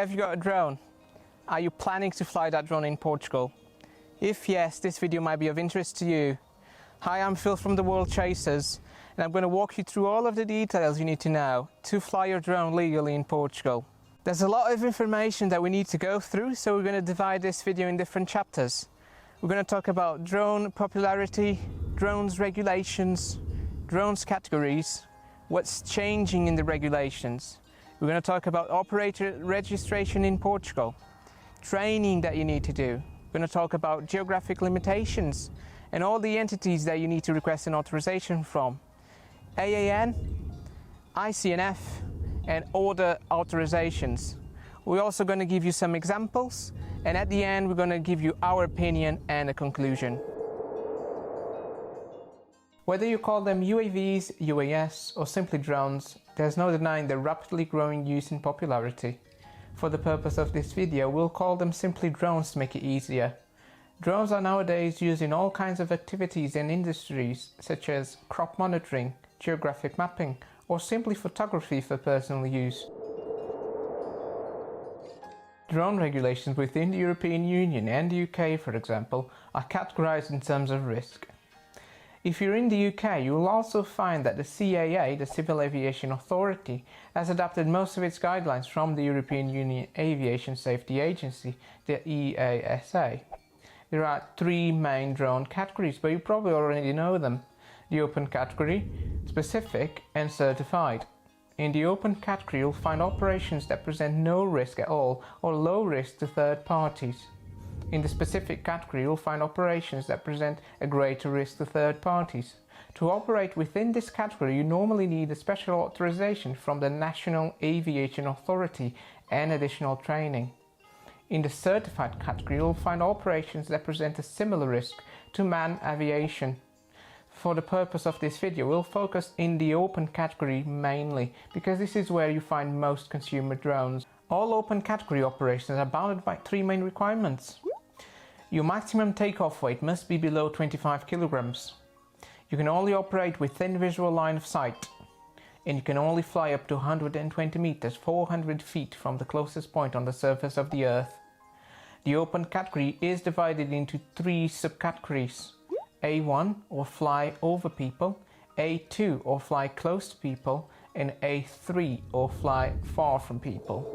Have you got a drone? Are you planning to fly that drone in Portugal? If yes, this video might be of interest to you. Hi, I'm Phil from the World Chasers, and I'm going to walk you through all of the details you need to know to fly your drone legally in Portugal. There's a lot of information that we need to go through, so we're going to divide this video in different chapters. We're going to talk about drone popularity, drones regulations, drones categories, what's changing in the regulations. We're going to talk about operator registration in Portugal, training that you need to do. We're going to talk about geographic limitations and all the entities that you need to request an authorization from. AAN, ICNF and other authorisations. We're also going to give you some examples, and at the end we're going to give you our opinion and a conclusion. Whether you call them UAVs, UAS or simply drones, there's no denying their rapidly growing use in popularity. For the purpose of this video, we'll call them simply drones to make it easier. Drones are nowadays used in all kinds of activities and industries, such as crop monitoring, geographic mapping, or simply photography for personal use. Drone regulations within the European Union and the UK, for example, are categorized in terms of risk. If you're in the UK, you will also find that the CAA, the Civil Aviation Authority, has adapted most of its guidelines from the European Union Aviation Safety Agency, the EASA. There are three main drone categories, but you probably already know them. The open category, specific and certified. In the open category, you'll find operations that present no risk at all or low risk to third parties. In the specific category, you'll find operations that present a greater risk to third parties. To operate within this category, you normally need a special authorization from the National Aviation Authority and additional training. In the certified category, you'll find operations that present a similar risk to manned aviation. For the purpose of this video, we'll focus in the open category mainly, because this is where you find most consumer drones. All open category operations are bounded by three main requirements. Your maximum takeoff weight must be below 25 kilograms. You can only operate within visual line of sight, and you can only fly up to 120 meters, 400 feet from the closest point on the surface of the Earth. The open category is divided into three subcategories: A1 or fly over people, A2 or fly close to people, and A3 or fly far from people.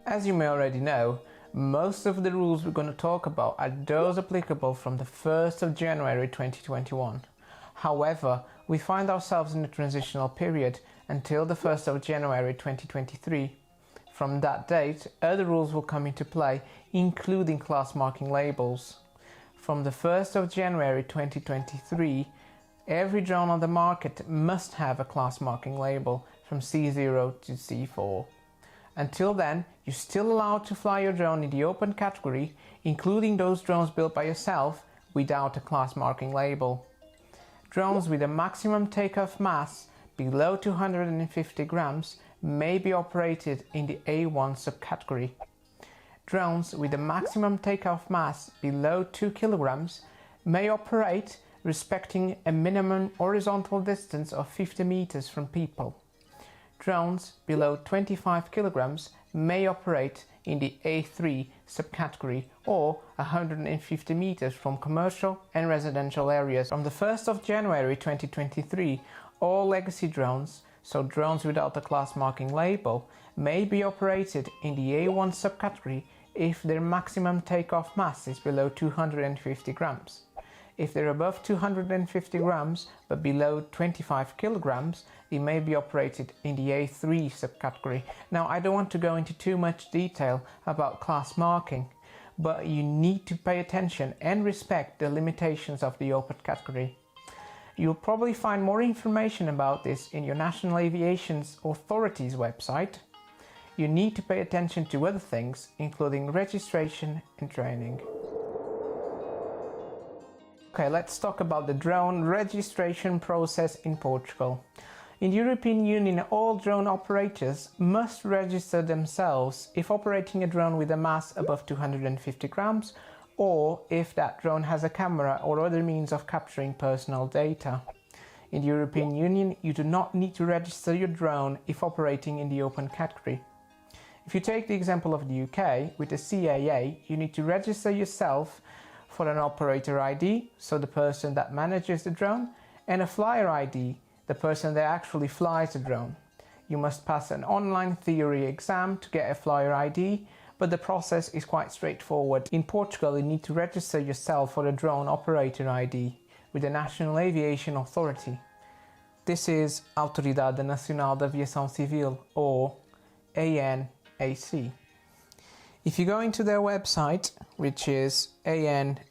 As you may already know, most of the rules we're going to talk about are those applicable from the 1st of January 2021. However, we find ourselves in a transitional period until the 1st of January 2023. From that date, other rules will come into play, including class marking labels. From the 1st of January 2023, every drone on the market must have a class marking label from C0 to C4. Until then, you're still allowed to fly your drone in the open category, including those drones built by yourself without a class marking label. Drones with a maximum takeoff mass below 250 grams may be operated in the A1 subcategory. Drones with a maximum takeoff mass below 2 kilograms may operate respecting a minimum horizontal distance of 50 meters from people. Drones below 25 kilograms may operate in the A3 subcategory or 150 meters from commercial and residential areas. From the 1st of January 2023, all legacy drones, so drones without a class marking label, may be operated in the A1 subcategory if their maximum takeoff mass is below 250 grams. If they're above 250 grams but below 25 kilograms, they may be operated in the A3 subcategory. Now, I don't want to go into too much detail about class marking, but you need to pay attention and respect the limitations of the open category. You'll probably find more information about this in your National Aviation Authority's website. You need to pay attention to other things, including registration and training. Okay, let's talk about the drone registration process in Portugal. In the European Union, all drone operators must register themselves if operating a drone with a mass above 250 grams, or if that drone has a camera or other means of capturing personal data. In the European Union, you do not need to register your drone if operating in the open category. If you take the example of the UK, with the CAA, you need to register yourself for an operator ID, so the person that manages the drone, and a flyer ID, the person that actually flies the drone. You must pass an online theory exam to get a flyer ID, but the process is quite straightforward. In Portugal, you need to register yourself for a drone operator ID with the National Aviation Authority. This is Autoridade Nacional de Aviação Civil, or ANAC. If you go into their website, which is anac.pt,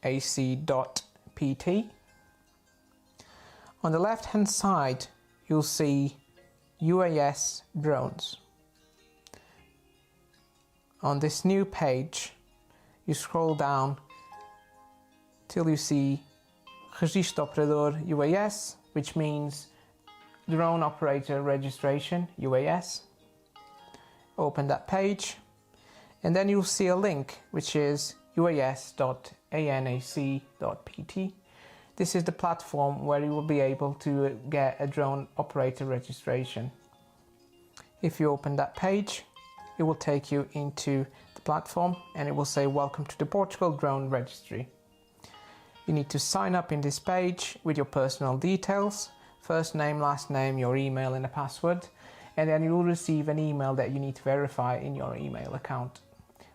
on the left hand side you'll see UAS drones. On this new page, you scroll down till you see Registro Operador UAS, which means Drone Operator Registration UAS. Open that page, and then you'll see a link which is uas.anac.pt. This is the platform where you will be able to get a drone operator registration. If you open that page, it will take you into the platform and it will say welcome to the Portugal Drone Registry. You need to sign up in this page with your personal details, first name, last name, your email and a password, and then you will receive an email that you need to verify in your email account.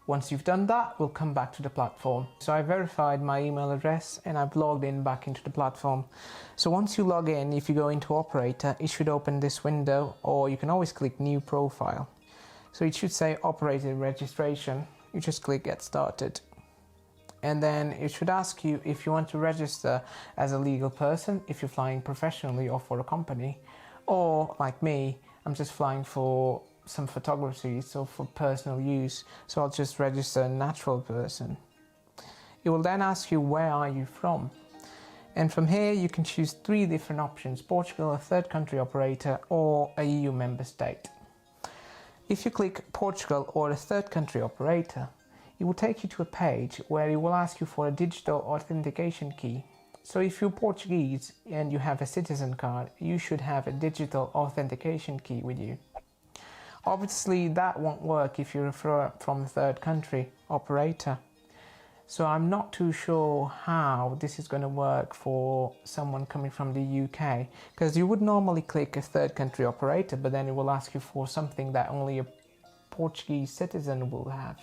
Once you've done that, we'll come back to the platform. So I verified my email address and I've logged in back into the platform. So once you log in, if you go into operator, it should open this window, or you can always click new profile. So it should say operator registration. You just click get started. And then it should ask you if you want to register as a legal person, if you're flying professionally or for a company, or like me, I'm just flying for some photography, so for personal use, so I'll just register a natural person. It will then ask you where are you from, and from here you can choose 3 different options: Portugal, a third country operator, or a EU member state. If you click Portugal or a third country operator, it will take you to a page where it will ask you for a digital authentication key. So if you're Portuguese and you have a citizen card, you should have a digital authentication key with you. Obviously that won't work if you're from a third country operator. So I'm not too sure how this is going to work for someone coming from the UK, because you would normally click a third country operator, but then it will ask you for something that only a Portuguese citizen will have.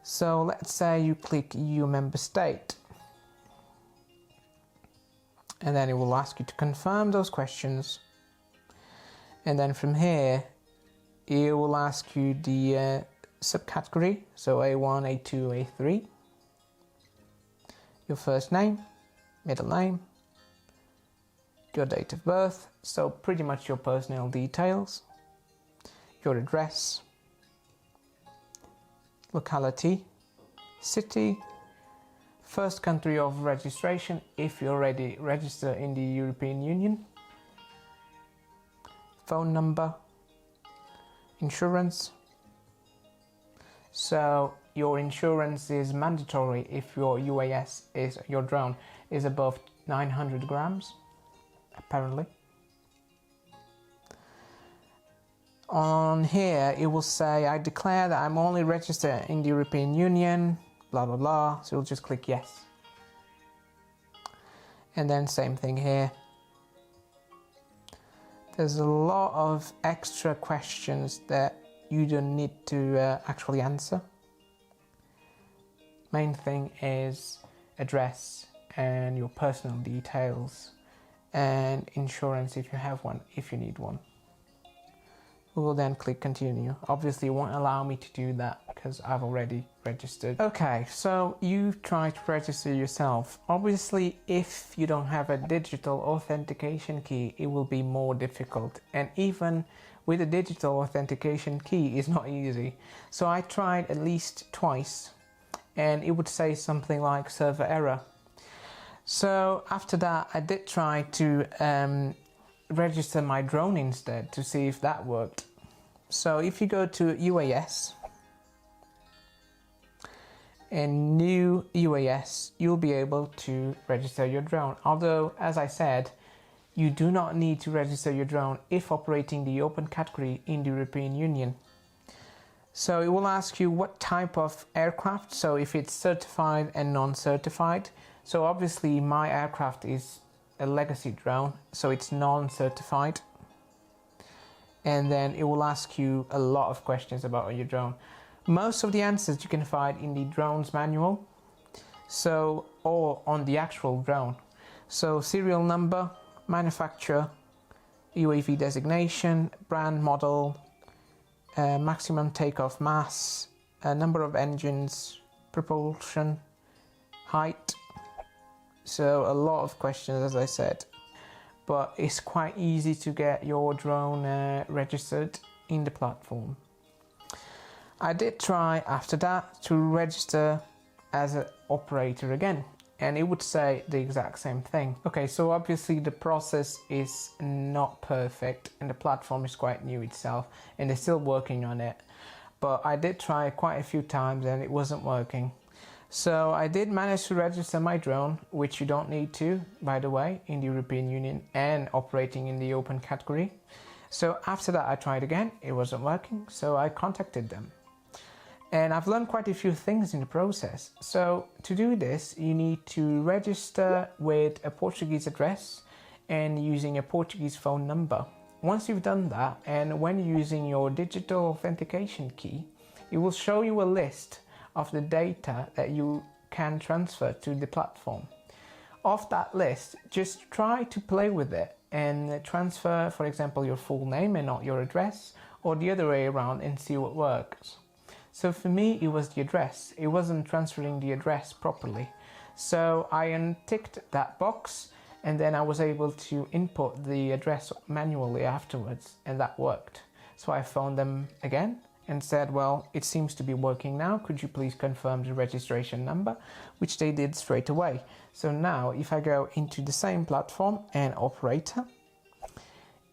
So let's say you click EU member state, and then it will ask you to confirm those questions, and then from here it will ask you the subcategory, so A1, A2, A3, your first name, middle name, your date of birth, so pretty much your personal details, your address, locality, city, first country of registration if you're already registered in the European Union, phone number, insurance. So your insurance is mandatory if your UAS is, your drone is above 900 grams, apparently. On here it will say I declare that I'm only registered in the European Union, blah blah blah, so you'll just click yes. And then same thing here. There's a lot of extra questions that you don't need to actually answer. Main thing is address and your personal details, and insurance if you have one, if you need one. We will then click continue. Obviously it won't allow me to do that because I've already registered. Okay, so you try to register yourself. Obviously if you don't have a digital authentication key, it will be more difficult, and even with a digital authentication key it's not easy. So I tried at least twice and it would say something like server error. So after that I did try to register my drone instead to see if that worked. So if you go to UAS and new UAS, you'll be able to register your drone. Although, as I said, You do not need to register your drone if operating the open category in the European Union. So it will ask you what type of aircraft, so if it's certified and non-certified. So obviously my aircraft is a legacy drone, so it's non-certified. And then it will ask you a lot of questions about your drone. Most of the answers you can find in the drone's manual, so, or on the actual drone. So serial number, manufacturer, UAV designation, brand, model, maximum takeoff mass, number of engines, propulsion, height. So a lot of questions, as I said, but it's quite easy to get your drone registered in the platform. I did try after that to register as an operator again, and it would say the exact same thing. Okay, so obviously the process is not perfect and the platform is quite new itself and they're still working on it. But I did try quite a few times and it wasn't working. So I did manage to register my drone, which you don't need to, by the way, in the European Union and operating in the open category. So after that I tried again, it wasn't working, so I contacted them. And I've learned quite a few things in the process. So to do this, you need to register with a Portuguese address and using a Portuguese phone number. Once you've done that, and when using your digital authentication key, it will show you a list of the data that you can transfer to the platform. Off that list, just try to play with it and transfer, for example, your full name and not your address, or the other way around, and see what works. So for me, it was the address. It wasn't transferring the address properly. So I unticked that box and then I was able to input the address manually afterwards, and that worked. So I phoned them again and said, well, it seems to be working now. Could you please confirm the registration number? Which they did straight away. So now if I go into the same platform and operator,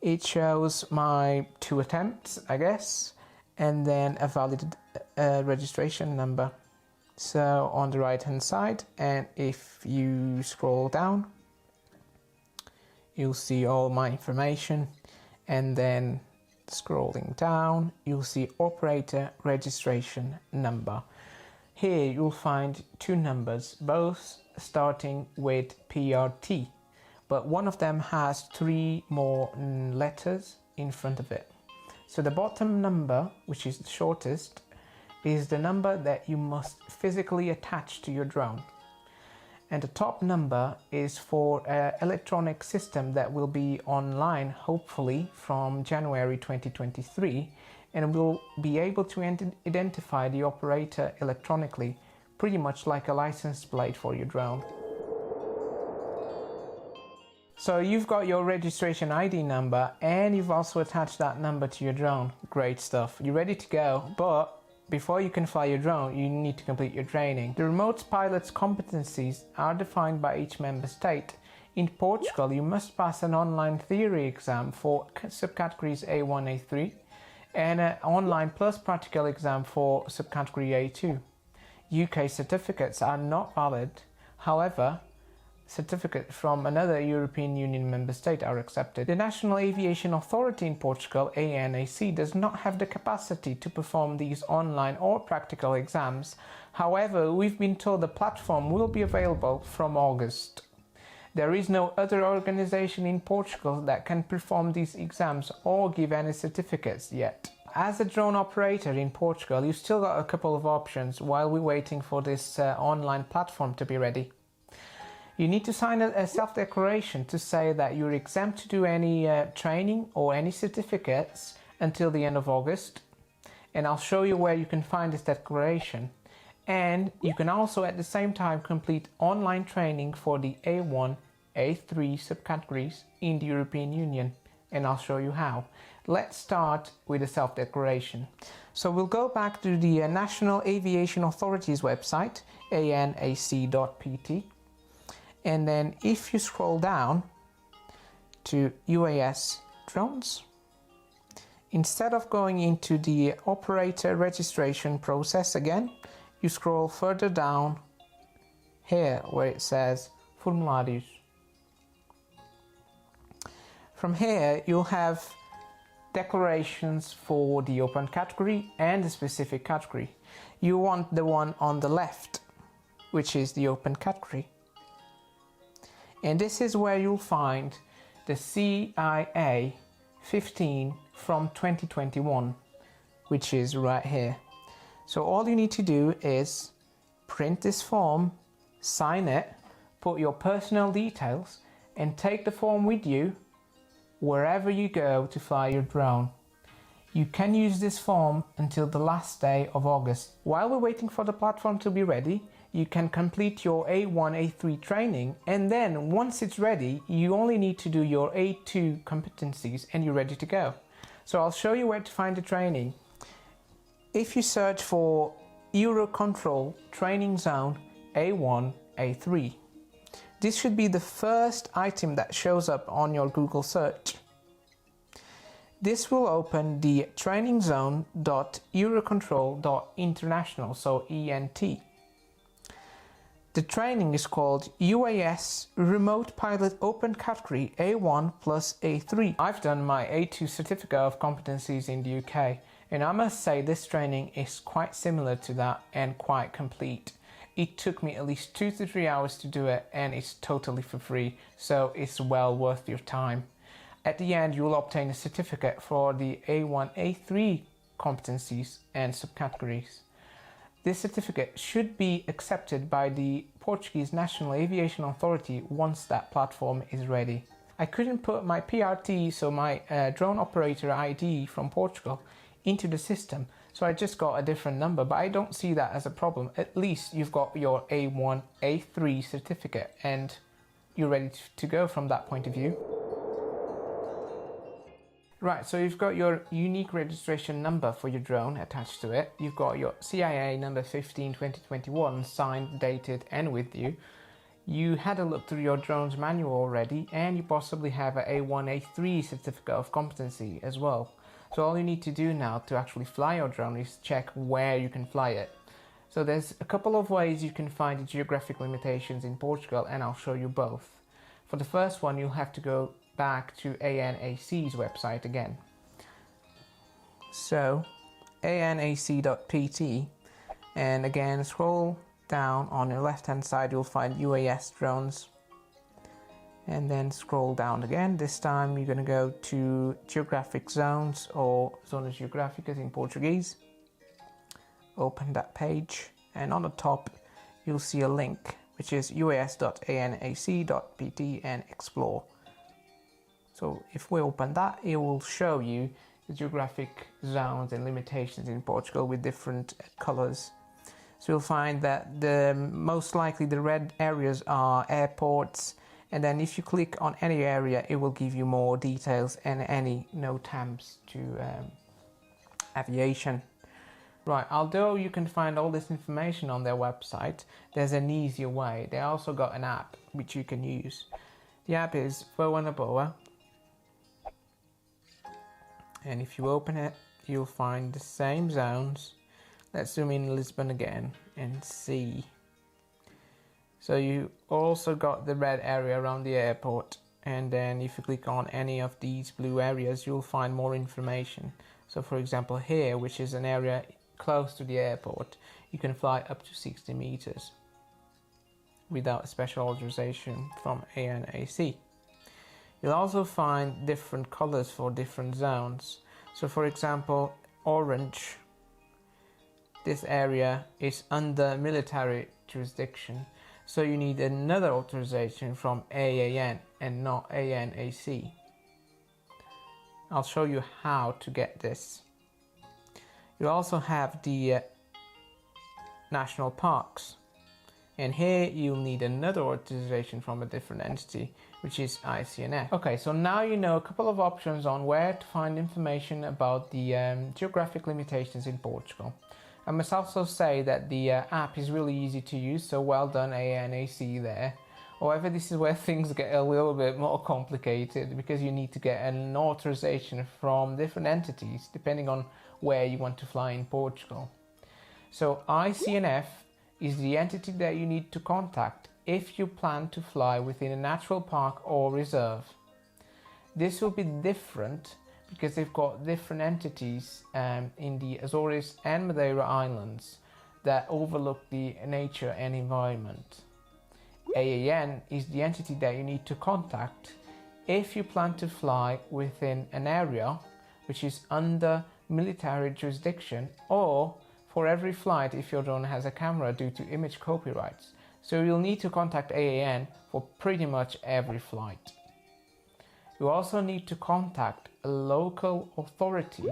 it shows my 2 attempts, I guess, and then a valid registration number. So on the right hand side, and if you scroll down, you'll see all my information, and then scrolling down you'll see operator registration number. Here you'll find 2 numbers, both starting with PRT, but one of them has 3 more letters in front of it. So the bottom number, which is the shortest, is the number that you must physically attach to your drone. And the top number is for an electronic system that will be online, hopefully from January 2023, and will be able to identify the operator electronically, pretty much like a license plate for your drone. So you've got your registration ID number and you've also attached that number to your drone. Great stuff. You're ready to go, but before you can fly your drone, you need to complete your training. The remote pilot's competencies are defined by each member state. In Portugal, you must pass an online theory exam for subcategories A1, A3 and an online plus practical exam for subcategory A2. UK certificates are not valid. However, certificates from another European Union member state are accepted. The National Aviation Authority in Portugal, ANAC, does not have the capacity to perform these online or practical exams. However, we've been told the platform will be available from August. There is no other organization in Portugal that can perform these exams or give any certificates yet. As a drone operator in Portugal, you've still got a couple of options while we're waiting for this online platform to be ready. You need to sign a self-declaration to say that you're exempt to do any training or any certificates until the end of August. And I'll show you where you can find this declaration. And you can also at the same time complete online training for the A1, A3 subcategories in the European Union. And I'll show you how. Let's start with the self-declaration. So we'll go back to the National Aviation Authority's website, anac.pt. And then if you scroll down to UAS drones, instead of going into the operator registration process again, you scroll further down here where it says Formulários. From here you'll have declarations for the open category and the specific category. You want the one on the left, which is the open category. And this is where you'll find the CIA 15 from 2021, which is right here. So all you need to do is print this form, sign it, put your personal details, and take the form with you wherever you go to fly your drone. You can use this form until the last day of August. While we're waiting for the platform to be ready, you can complete your A1, A3 training, and then once it's ready, you only need to do your A2 competencies and you're ready to go. So I'll show you where to find the training. If you search for Eurocontrol Training Zone A1, A3, this should be the first item that shows up on your Google search. This will open the trainingzone.eurocontrol.international, so ENT. The training is called UAS Remote Pilot Open Category A1 plus A3. I've done my A2 certificate of competencies in the UK, and I must say this training is quite similar to that and quite complete. It took me at least 2 to 3 hours to do it, and it's totally for free, so it's well worth your time. At the end, you will obtain a certificate for the A1, A3 competencies and subcategories. This certificate should be accepted by the Portuguese National Aviation Authority once that platform is ready. I couldn't put my PRT, so my drone operator ID from Portugal, into the system, so I just got a different number, but I don't see that as a problem. At least you've got your A1, A3 certificate and you're ready to go from that point of view. Right, so you've got your unique registration number for your drone attached to it. You've got your CIA number 15 2021 signed, dated and with you. You had a look through your drone's manual already, and you possibly have an A1, A3 certificate of competency as well. So all you need to do now to actually fly your drone is check where you can fly it. So there's a couple of ways you can find the geographic limitations in Portugal, and I'll show you both. For the first one, you'll have to go back to ANAC's website again. So anac.pt, and again scroll down on your left hand side, you'll find UAS drones, and then scroll down again. This time you're going to go to Geographic Zones, or Zonas Geográficas in Portuguese. Open that page, and on the top you'll see a link which is uas.anac.pt and explore. So if we open that, it will show you the geographic zones and limitations in Portugal with different colors. So you'll find that most likely the red areas are airports, and then if you click on any area, it will give you more details and any no tabs to aviation. Right, although you can find all this information on their website, there's an easier way. They also got an app which you can use. The app is Voa na Boa, and if you open it, you'll find the same zones. Let's zoom in Lisbon again and see. So you also got the red area around the airport, and then if you click on any of these blue areas, you'll find more information. So for example here, which is an area close to the airport, you can fly up to 60 meters without a special authorization from ANAC. You'll also find different colors for different zones. So for example, orange, this area is under military jurisdiction, so you need another authorization from AAN and not ANAC. I'll show you how to get this. You also have the national parks, and here you'll need another authorization from a different entity, which is ICNF. Okay, so now you know a couple of options on where to find information about the geographic limitations in Portugal. I must also say that the app is really easy to use, so well done ANAC there. However, this is where things get a little bit more complicated, because you need to get an authorization from different entities depending on where you want to fly in Portugal. So ICNF is the entity that you need to contact if you plan to fly within a natural park or reserve. This will be different because they've got different entities in the Azores and Madeira Islands that overlook the nature and environment. AAN is the entity that you need to contact if you plan to fly within an area which is under military jurisdiction, or for every flight if your drone has a camera due to image copyrights. So you'll need to contact AAN for pretty much every flight. You also need to contact a local authority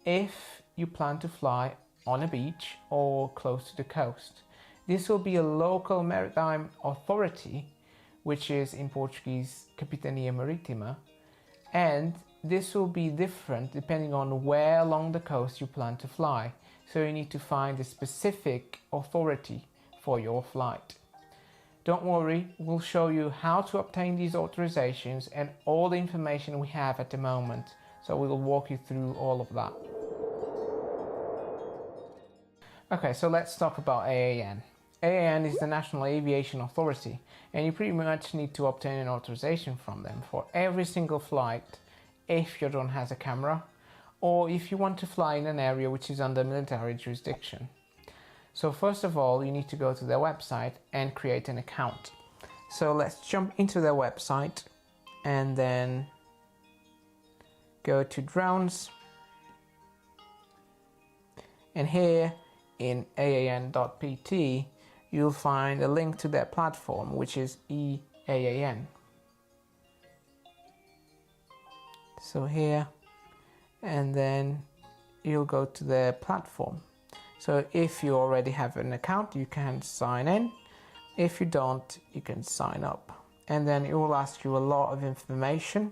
if you plan to fly on a beach or close to the coast. This will be a local maritime authority, which is in Portuguese Capitania Marítima, and this will be different depending on where along the coast you plan to fly. So you need to find a specific authority for your flight. Don't worry, we'll show you how to obtain these authorizations and all the information we have at the moment. So we'll walk you through all of that. Okay, so let's talk about AAN. AAN is the National Aviation Authority, and you pretty much need to obtain an authorization from them for every single flight if your drone has a camera, or if you want to fly in an area which is under military jurisdiction. So first of all, you need to go to their website and create an account. So let's jump into their website and then go to drones. And here in AAN.pt, you'll find a link to their platform, which is EAAN. So here, and then you'll go to their platform. So if you already have an account, you can sign in. If you don't, you can sign up. And then it will ask you a lot of information,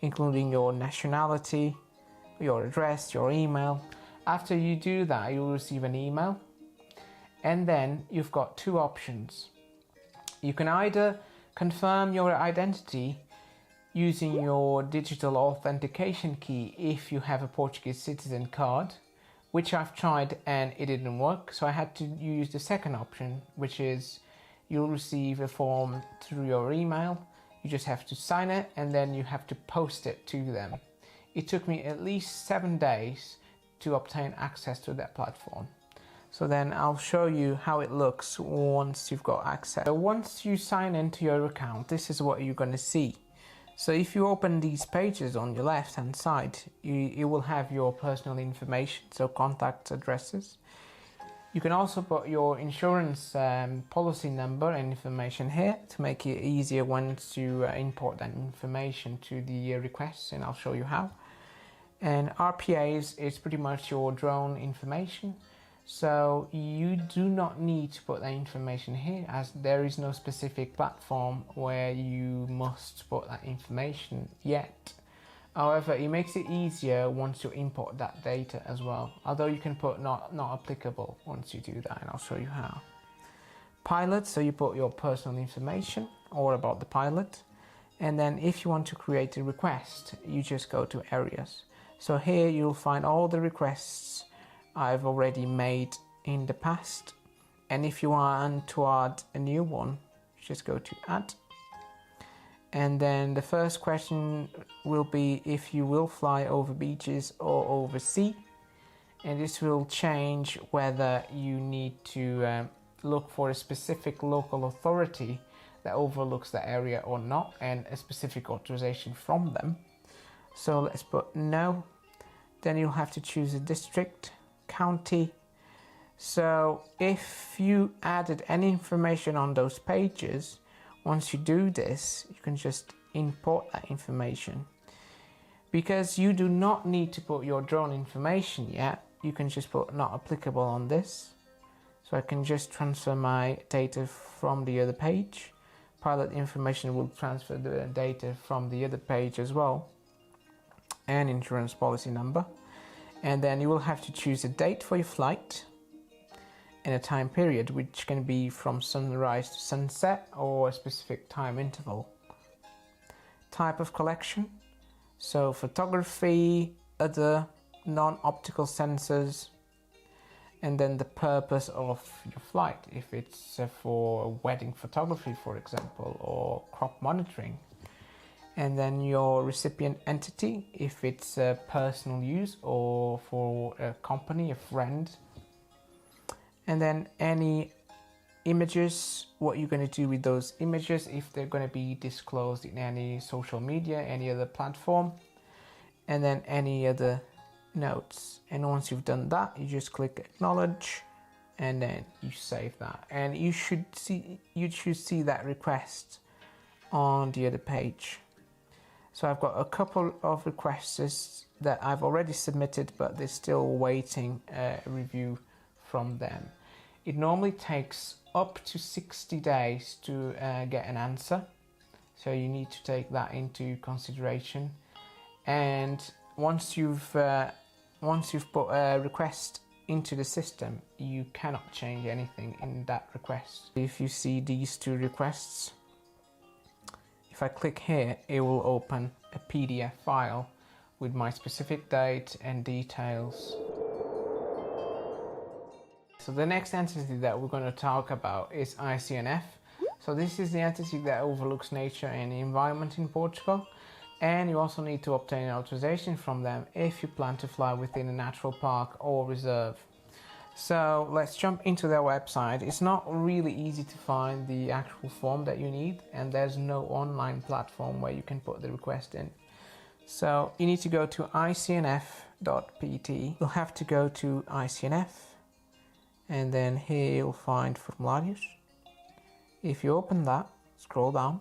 including your nationality, your address, your email. After you do that, you'll receive an email. And then you've got two options. You can either confirm your identity using your digital authentication key if you have a Portuguese citizen card, which I've tried and it didn't work, so I had to use the second option, which is you'll receive a form through your email. You just have to sign it and then you have to post it to them. It took me at least 7 days to obtain access to that platform. So then I'll show you how it looks once you've got access. So once you sign into your account, this is what you're going to see. So if you open these pages on your left hand side, you will have your personal information, so contact addresses. You can also put your insurance policy number and information here to make it easier once you import that information to the requests, and I'll show you how. And RPAs is pretty much your drone information. So you do not need to put that information here, as there is no specific platform where you must put that information yet. However, it makes it easier once you import that data as well, although you can put not applicable once you do that, and I'll show you how. Pilot, so you put your personal information or about the pilot, and then if you want to create a request, you just go to areas. So here you'll find all the requests I've already made in the past, and if you want to add a new one, just go to add. And then the first question will be if you will fly over beaches or over sea, and this will change whether you need to look for a specific local authority that overlooks the area or not, and a specific authorization from them. So let's put no. Then you'll have to choose a district, county. So if you added any information on those pages, once you do this, you can just import that information. Because you do not need to put your drone information yet, you can just put not applicable on this. So I can just transfer my data from the other page. Pilot information will transfer the data from the other page as well, and insurance policy number. And then you will have to choose a date for your flight and a time period, which can be from sunrise to sunset or a specific time interval. Type of collection, so photography, other non-optical sensors, and then the purpose of your flight, if it's for wedding photography, for example, or crop monitoring. and then your recipient entity, if it's personal use or for a company, a friend, and then any images, what you're going to do with those images, if they're going to be disclosed in any social media, any other platform, and then any other notes. And once you've done that, you just click acknowledge, and then you save that, and you should see that request on the other page. So I've got a couple of requests that I've already submitted, but they're still waiting a review from them. It normally takes up to 60 days to get an answer, so you need to take that into consideration. And once you've put a request into the system, you cannot change anything in that request. If you see these two requests, if I click here, it will open a PDF file with my specific date and details. So the next entity that we're going to talk about is ICNF. So this is the entity that overlooks nature and the environment in Portugal, and you also need to obtain authorization from them if you plan to fly within a natural park or reserve. So let's jump into their website. It's not really easy to find the actual form that you need, and there's no online platform where you can put the request in. So you need to go to icnf.pt. You'll have to go to ICNF, and then here you'll find formularios. If you open that, scroll down,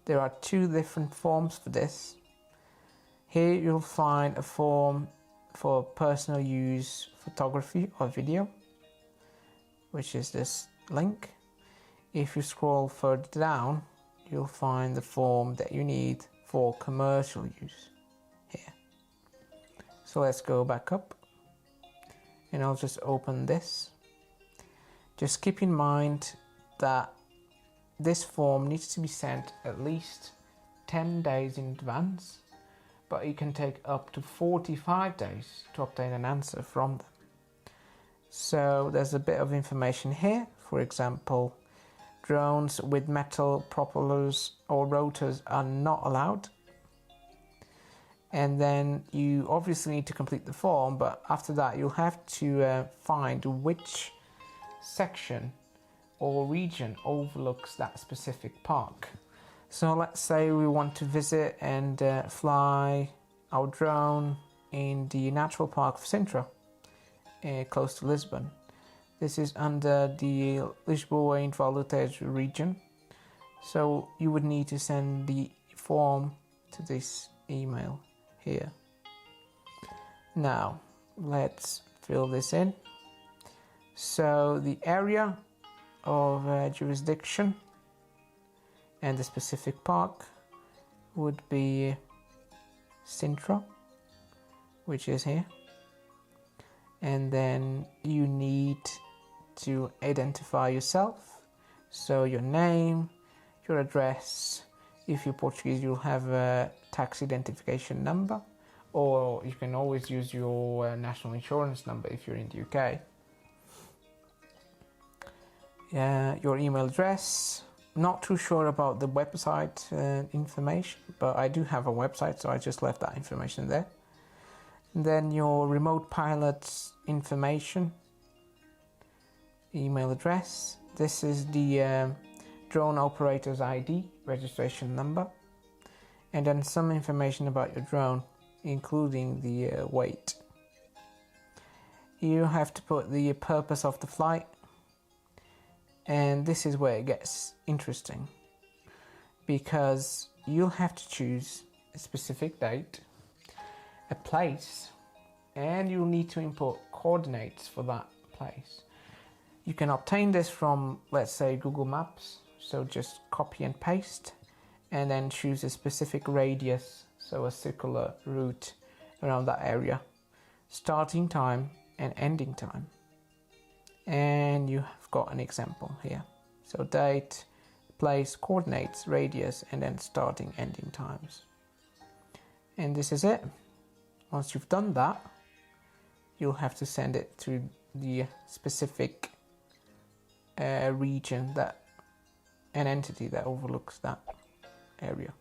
there are two different forms for this. Here you'll find a form for personal use photography or video, which is this link. If you scroll further down, you'll find the form that you need for commercial use here. So let's go back up, and I'll just open this. Just keep in mind that this form needs to be sent at least 10 days in advance, but it can take up to 45 days to obtain an answer from them. So there's a bit of information here. For example, drones with metal propellers or rotors are not allowed. And then you obviously need to complete the form, but after that you'll have to find which section or region overlooks that specific park. So let's say we want to visit and fly our drone in the Natural Park of Sintra, close to Lisbon. This is under the Lisboa and Alentejo region. So you would need to send the form to this email here. Now let's fill this in. So the area of jurisdiction and the specific park would be Sintra, which is here. And then you need to identify yourself, so your name, your address. If you're Portuguese, you'll have a tax identification number, or you can always use your national insurance number if you're in the UK. Your email address. Not too sure about the website information, but I do have a website, so I just left that information there. And then your remote pilot's information, email address. This is the drone operator's ID, registration number, and then some information about your drone, including the weight. You have to put the purpose of the flight, and this is where it gets interesting, because you'll have to choose a specific date, a place, and you'll need to import coordinates for that place. You can obtain this from, let's say, Google Maps, so just copy and paste, and then choose a specific radius, so a circular route around that area, starting time and ending time. And you have got an example here. So date, place, coordinates, radius, and then starting, ending times. And this is it. Once you've done that, you'll have to send it to the specific region, that an entity that overlooks that area.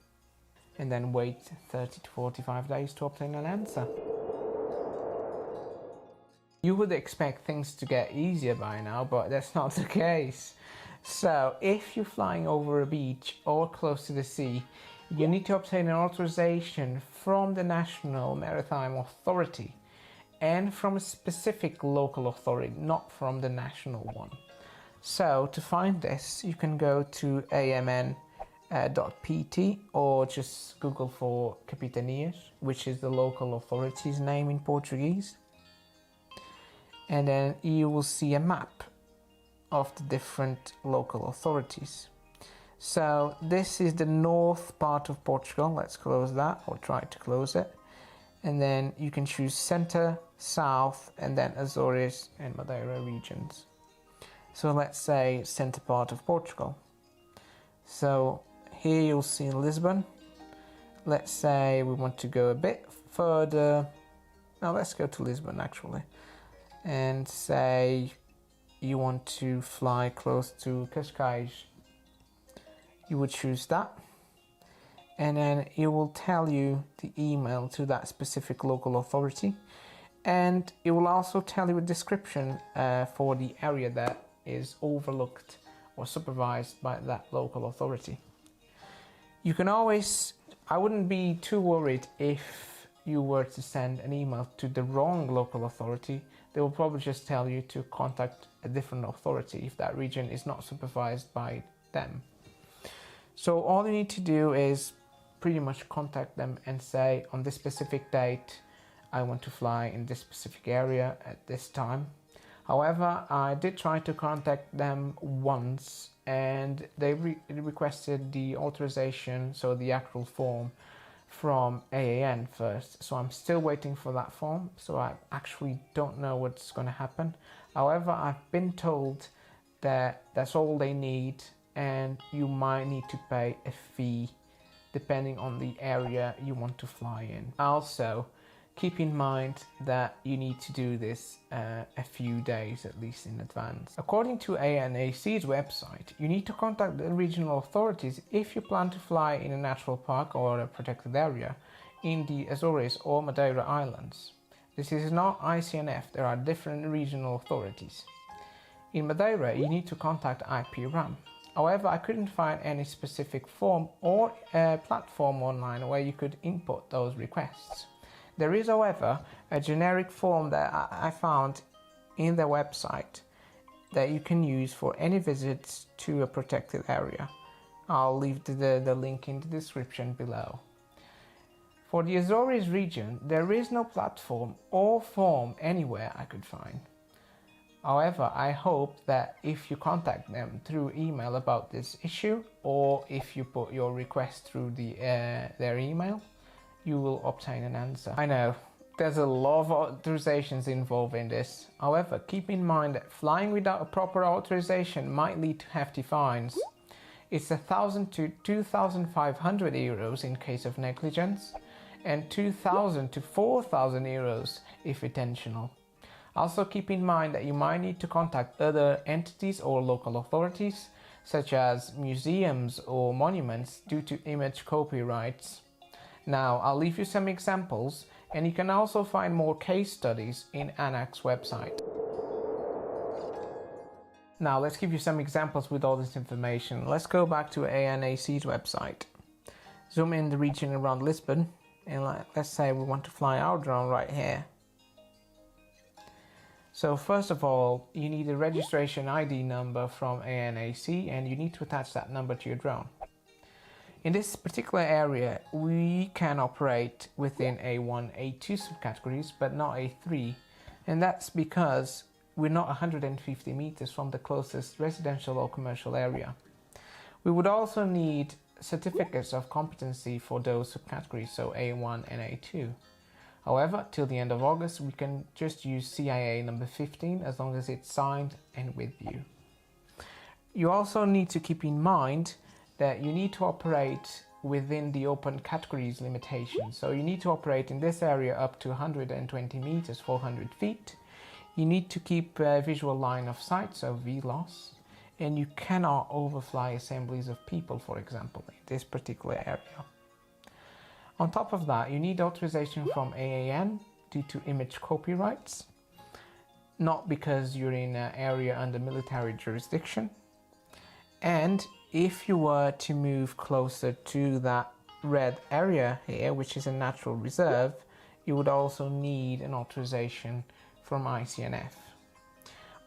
and then wait 30 to 45 days to obtain an answer. You would expect things to get easier by now, but that's not the case. So if you're flying over a beach or close to the sea, you need to obtain an authorization from the National Maritime Authority and from a specific local authority, not from the national one. So to find this, you can go to amn.pt or just Google for Capitanias, which is the local authority's name in Portuguese. And then you will see a map of the different local authorities. So this is the north part of Portugal. Let's close that, or try to close it. And then you can choose center, south, and then Azores and Madeira regions. So let's say center part of Portugal. So here you'll see Lisbon. Let's say we want to go a bit further. Now let's go to Lisbon actually. And say you want to fly close to Cascais. You would choose that. And then it will tell you the email to that specific local authority. And it will also tell you a description for the area that is overlooked or supervised by that local authority. You can always, I wouldn't be too worried if you were to send an email to the wrong local authority. They will probably just tell you to contact a different authority if that region is not supervised by them. So all you need to do is pretty much contact them and say, on this specific date, I want to fly in this specific area at this time. However, I did try to contact them once and they requested the authorization, so the actual form, from AAN first. So I'm still waiting for that form, so I actually don't know what's going to happen. However, I've been told that that's all they need and you might need to pay a fee depending on the area you want to fly in. Also, keep in mind that you need to do this a few days at least in advance. According to ANAC's website, you need to contact the regional authorities if you plan to fly in a natural park or a protected area in the Azores or Madeira Islands. This is not ICNF, there are different regional authorities. In Madeira, you need to contact IPRAM. However, I couldn't find any specific form or platform online where you could input those requests. There is, however, a generic form that I found in their website that you can use for any visits to a protected area. I'll leave the link in the description below. For the Azores region, there is no platform or form anywhere I could find. However, I hope that if you contact them through email about this issue, or if you put your request through their email, you will obtain an answer. I know, there's a lot of authorizations involved in this. However, keep in mind that flying without a proper authorization might lead to hefty fines. It's 1,000 to 2,500 euros in case of negligence, and 2,000 to 4,000 euros if intentional. Also keep in mind that you might need to contact other entities or local authorities, such as museums or monuments, due to image copyrights. Now, I'll leave you some examples, and you can also find more case studies in ANAC's website. Now, let's give you some examples with all this information. Let's go back to ANAC's website. Zoom in the region around Lisbon, and let's say we want to fly our drone right here. So first of all, you need a registration ID number from ANAC, and you need to attach that number to your drone. In this particular area, we can operate within A1, A2 subcategories, but not A3. And that's because we're not 150 meters from the closest residential or commercial area. We would also need certificates of competency for those subcategories, so A1 and A2. However, till the end of August, we can just use CIA number 15 as long as it's signed and with you. You also need to keep in mind that you need to operate within the open categories limitation. So you need to operate in this area up to 120 meters, 400 feet. You need to keep a visual line of sight, so VLOS, and you cannot overfly assemblies of people, for example, in this particular area. On top of that, you need authorization from AAN due to image copyrights, not because you're in an area under military jurisdiction. And if you were to move closer to that red area here, which is a natural reserve, you would also need an authorization from ICNF.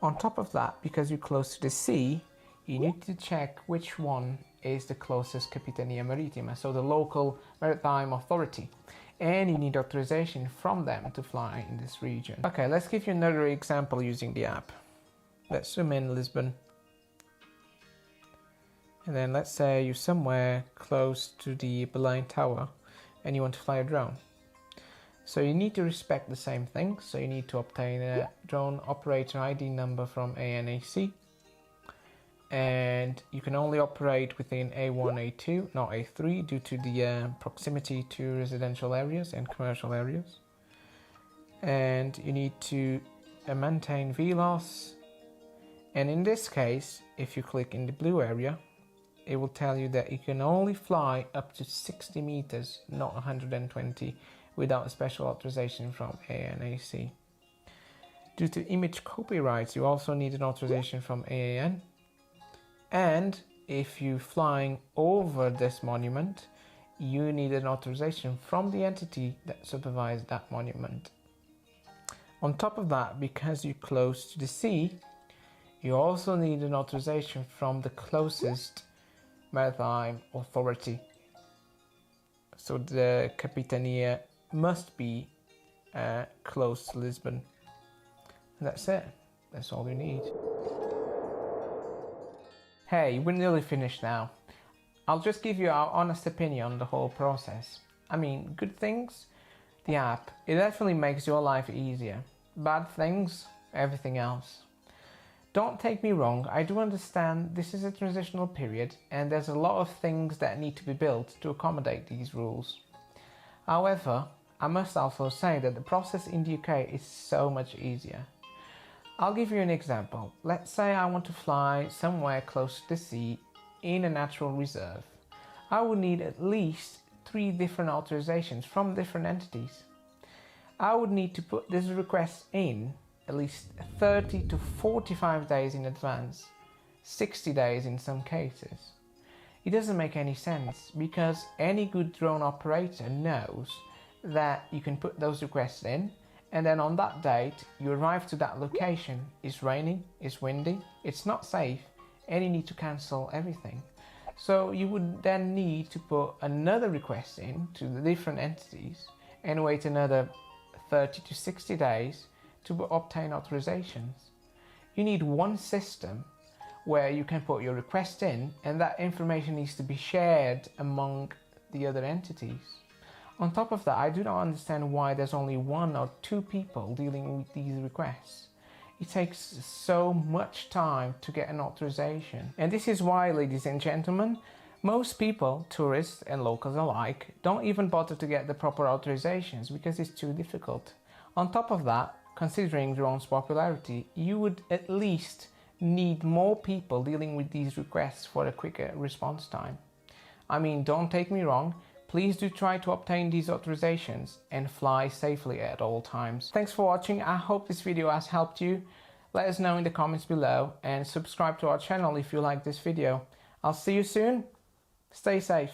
On top of that, because you're close to the sea, you need to check which one is the closest Capitania Marittima, so the local maritime authority, and you need authorization from them to fly in this region. Okay, let's give you another example using the app. Let's zoom in Lisbon. And then let's say you're somewhere close to the Belém Tower and you want to fly a drone. So you need to respect the same thing. So you need to obtain a drone operator ID number from ANAC. And you can only operate within A1, A2, not A3, due to the proximity to residential areas and commercial areas. And you need to maintain VLOS. And in this case, if you click in the blue area, it will tell you that you can only fly up to 60 meters, not 120, without a special authorization from ANAC. Due to image copyrights, you also need an authorization from AAN. And if you're flying over this monument, you need an authorization from the entity that supervises that monument. On top of that, because you're close to the sea, you also need an authorization from the closest maritime authority. So the Capitania must be close to Lisbon. And that's it. That's all you need. Hey, we're nearly finished now. I'll just give you our honest opinion on the whole process. I mean, good things, the app, it definitely makes your life easier. Bad things, everything else. Don't take me wrong, I do understand this is a transitional period and there's a lot of things that need to be built to accommodate these rules. However, I must also say that the process in the UK is so much easier. I'll give you an example. Let's say I want to fly somewhere close to the sea in a natural reserve. I would need at least 3 different authorizations from different entities. I would need to put this request in at least 30 to 45 days in advance, 60 days in some cases. It doesn't make any sense because any good drone operator knows that you can put those requests in and then on that date you arrive to that location, it's raining, it's windy, it's not safe and you need to cancel everything. So you would then need to put another request in to the different entities and wait another 30 to 60 days to obtain authorizations. You need one system where you can put your request in and that information needs to be shared among the other entities. On top of that, I do not understand why there's only 1 or 2 people dealing with these requests. It takes so much time to get an authorization. And this is why, ladies and gentlemen, most people, tourists and locals alike, don't even bother to get the proper authorizations because it's too difficult. On top of that, considering drones' popularity, you would at least need more people dealing with these requests for a quicker response time. I mean, don't take me wrong, please do try to obtain these authorizations and fly safely at all times. Thanks for watching, I hope this video has helped you. Let us know in the comments below and subscribe to our channel if you like this video. I'll see you soon, stay safe.